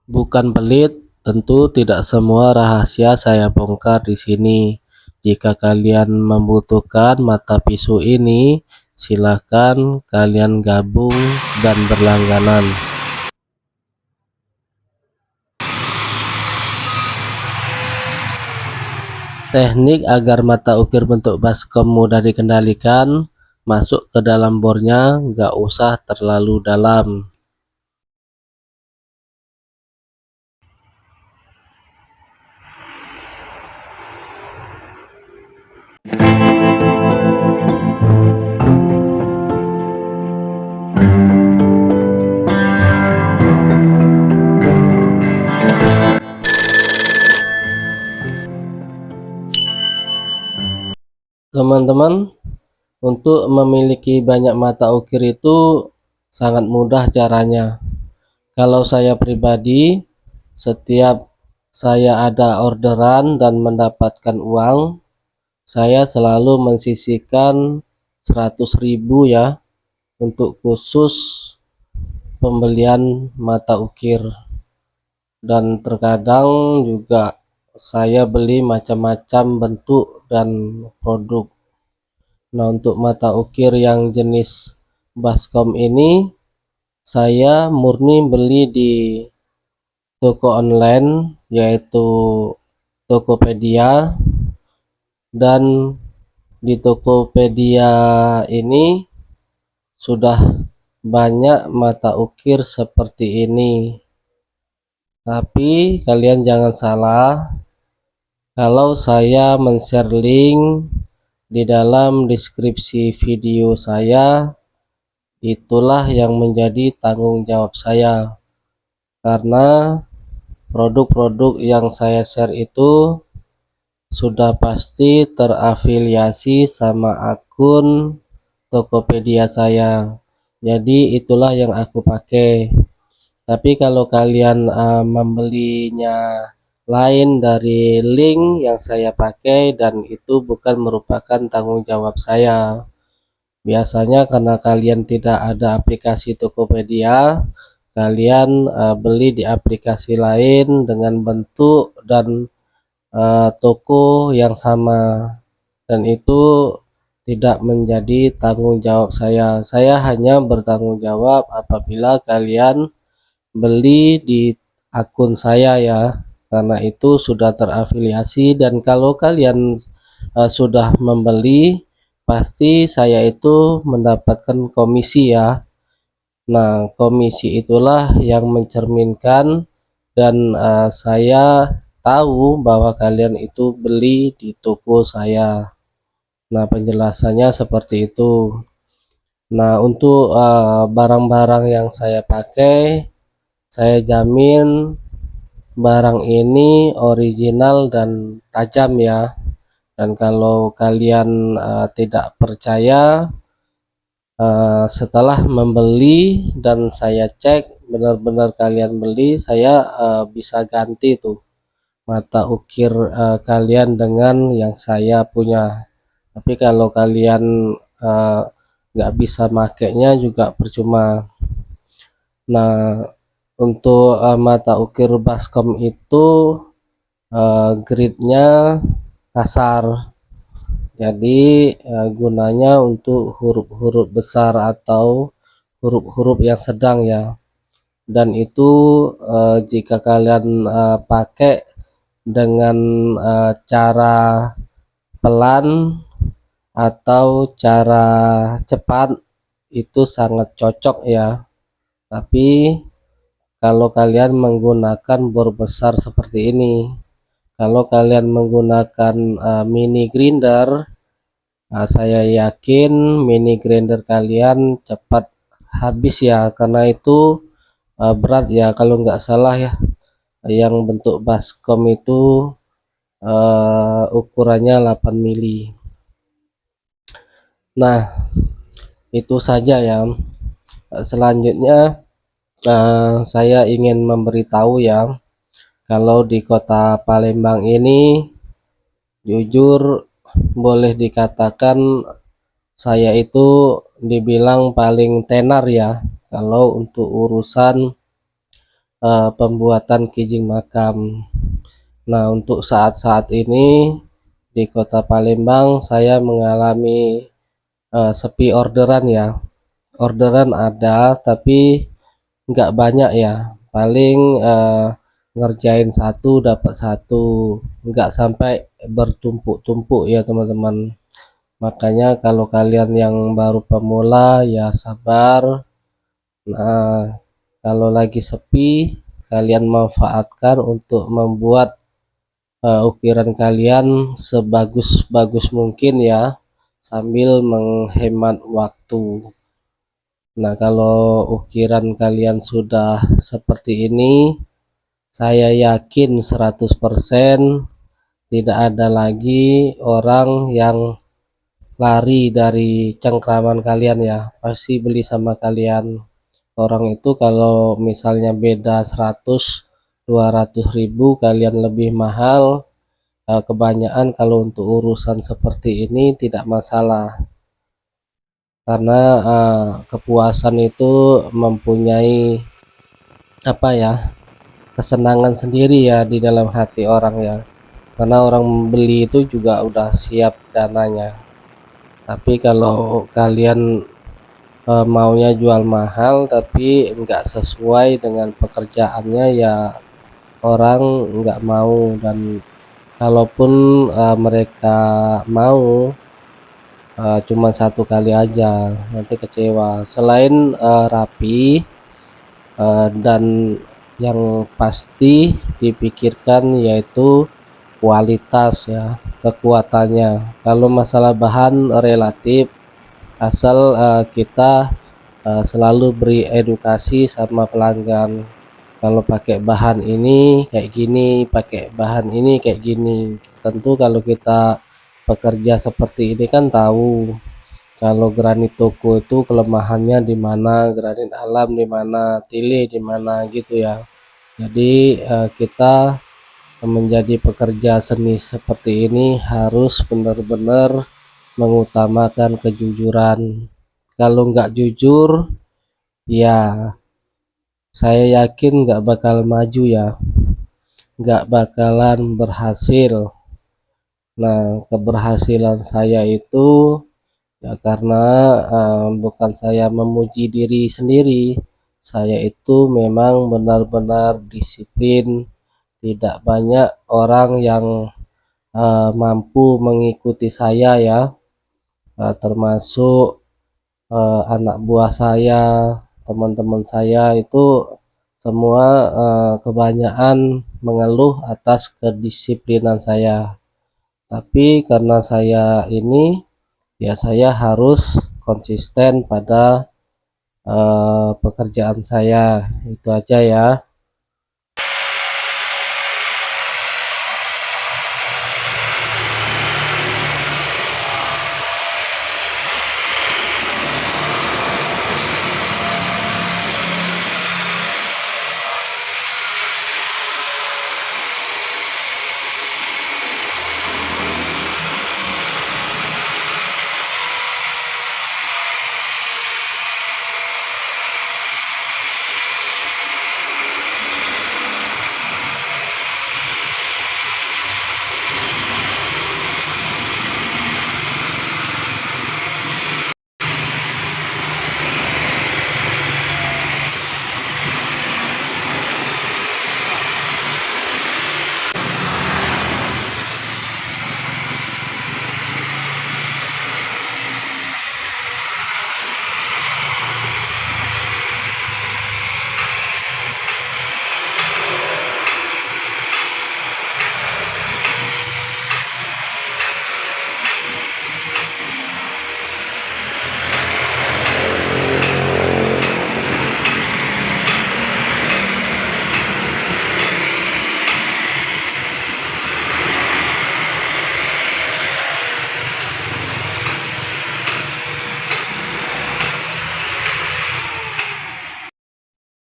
Bukan pelit, tentu tidak semua rahasia saya bongkar di sini. Jika kalian membutuhkan mata pisau ini, silakan kalian gabung dan berlangganan. Teknik agar mata ukir bentuk baskom mudah dikendalikan, masuk ke dalam bornya, nggak usah terlalu dalam. Teman-teman, untuk memiliki banyak mata ukir itu sangat mudah caranya. Kalau saya pribadi, setiap saya ada orderan dan mendapatkan uang, saya selalu mensisihkan 100.000 ya untuk khusus pembelian mata ukir. Dan terkadang juga saya beli macam-macam bentuk dan produk. Nah, untuk mata ukir yang jenis baskom ini saya murni beli di toko online, yaitu Tokopedia. Dan di Tokopedia ini sudah banyak mata ukir seperti ini. Tapi kalian jangan salah, kalau saya men-share link di dalam deskripsi video saya, itulah yang menjadi tanggung jawab saya, karena produk-produk yang saya share itu sudah pasti terafiliasi sama akun Tokopedia saya. Jadi itulah yang aku pakai. Tapi kalau kalian membelinya lain dari link yang saya pakai, dan itu bukan merupakan tanggung jawab saya. Biasanya karena kalian tidak ada aplikasi Tokopedia, kalian beli di aplikasi lain dengan bentuk dan toko yang sama, dan itu tidak menjadi tanggung jawab saya. Saya hanya bertanggung jawab apabila kalian beli di akun saya ya, karena itu sudah terafiliasi. Dan kalau kalian sudah membeli, pasti saya itu mendapatkan komisi ya. Nah, komisi itulah yang mencerminkan dan saya tahu bahwa kalian itu beli di toko saya. Nah, penjelasannya seperti itu. Nah, untuk barang-barang yang saya pakai, saya jamin barang ini original dan tajam ya. Dan kalau kalian tidak percaya, setelah membeli dan saya cek benar-benar kalian beli, saya bisa ganti tuh mata ukir kalian dengan yang saya punya. Tapi kalau kalian nggak bisa makainya juga percuma. Nah, untuk mata ukir baskom itu gridnya kasar, jadi gunanya untuk huruf-huruf besar atau huruf-huruf yang sedang ya. Dan itu jika kalian pakai dengan cara pelan atau cara cepat, itu sangat cocok ya. Tapi kalau kalian menggunakan bor besar seperti ini, kalau kalian menggunakan mini grinder, saya yakin mini grinder kalian cepat habis ya, karena itu berat ya. Kalau nggak salah ya, yang bentuk baskom itu ukurannya 8 mili. Nah, itu saja ya. Selanjutnya saya ingin memberitahu ya, kalau di kota Palembang ini jujur boleh dikatakan saya itu dibilang paling tenar ya kalau untuk urusan pembuatan kijing makam. Nah, untuk saat-saat ini di Kota Palembang saya mengalami sepi orderan ya. Orderan ada tapi nggak banyak ya. Paling ngerjain satu dapat satu, nggak sampai bertumpuk-tumpuk ya teman-teman. Makanya kalau kalian yang baru pemula ya sabar. Nah, kalau lagi sepi kalian manfaatkan untuk membuat ukiran kalian sebagus-bagus mungkin ya, sambil menghemat waktu. Nah, kalau ukiran kalian sudah seperti ini, saya yakin 100% tidak ada lagi orang yang lari dari cengkraman kalian ya, pasti beli sama kalian. Orang itu kalau misalnya beda 100-200 ribu kalian lebih mahal, kebanyakan kalau untuk urusan seperti ini tidak masalah, karena kepuasan itu mempunyai apa ya, kesenangan sendiri ya di dalam hati orang ya, karena orang beli itu juga udah siap dananya. Tapi kalau kalian maunya jual mahal tapi enggak sesuai dengan pekerjaannya ya, orang enggak mau. Dan kalaupun mereka mau, cuma satu kali aja, nanti kecewa. Selain rapi dan yang pasti dipikirkan yaitu kualitas ya, kekuatannya. Kalau masalah bahan relatif, asal kita selalu beri edukasi sama pelanggan. Kalau pakai bahan ini kayak gini, pakai bahan ini kayak gini. Tentu kalau kita pekerja seperti ini kan tahu kalau granit toko itu kelemahannya di mana, granit alam di mana, tile di mana gitu ya. Jadi kita menjadi pekerja seni seperti ini harus benar-benar mengutamakan kejujuran. Kalau nggak jujur ya, saya yakin nggak bakal maju ya, nggak bakalan berhasil. Nah, keberhasilan saya itu ya karena bukan saya memuji diri sendiri, saya itu memang benar-benar disiplin. Tidak banyak orang yang mampu mengikuti saya ya, termasuk anak buah saya, teman-teman saya itu semua kebanyakan mengeluh atas kedisiplinan saya. Tapi karena saya ini ya, saya harus konsisten pada pekerjaan saya. Itu aja ya.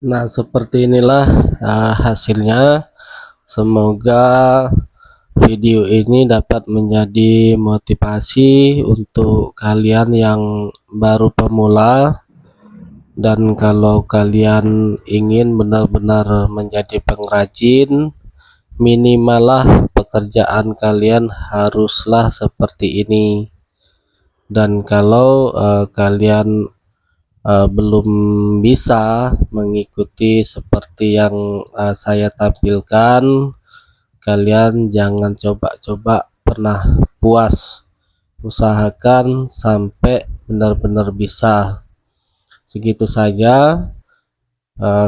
Nah, seperti inilah hasilnya. Semoga video ini dapat menjadi motivasi untuk kalian yang baru pemula Dan kalau kalian ingin benar-benar menjadi pengrajin, minimalah pekerjaan kalian haruslah seperti ini. Dan kalau kalian belum bisa mengikuti seperti yang saya tampilkan, kalian jangan coba-coba pernah puas, usahakan sampai benar-benar bisa. Segitu saja.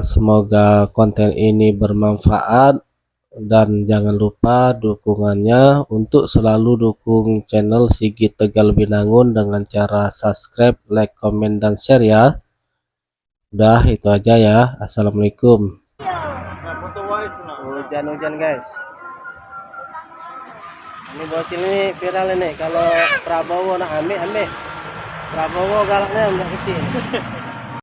Semoga konten ini bermanfaat, dan jangan lupa dukungannya untuk selalu dukung channel Sigit Tegal Binangun dengan cara subscribe, like, komen, dan share ya. Udah itu aja ya. Assalamualaikum. Hujan-hujan guys. Ini bocil ini viral ini. Kalau Prabowo nak ambil. Prabowo galaknya udah kecil.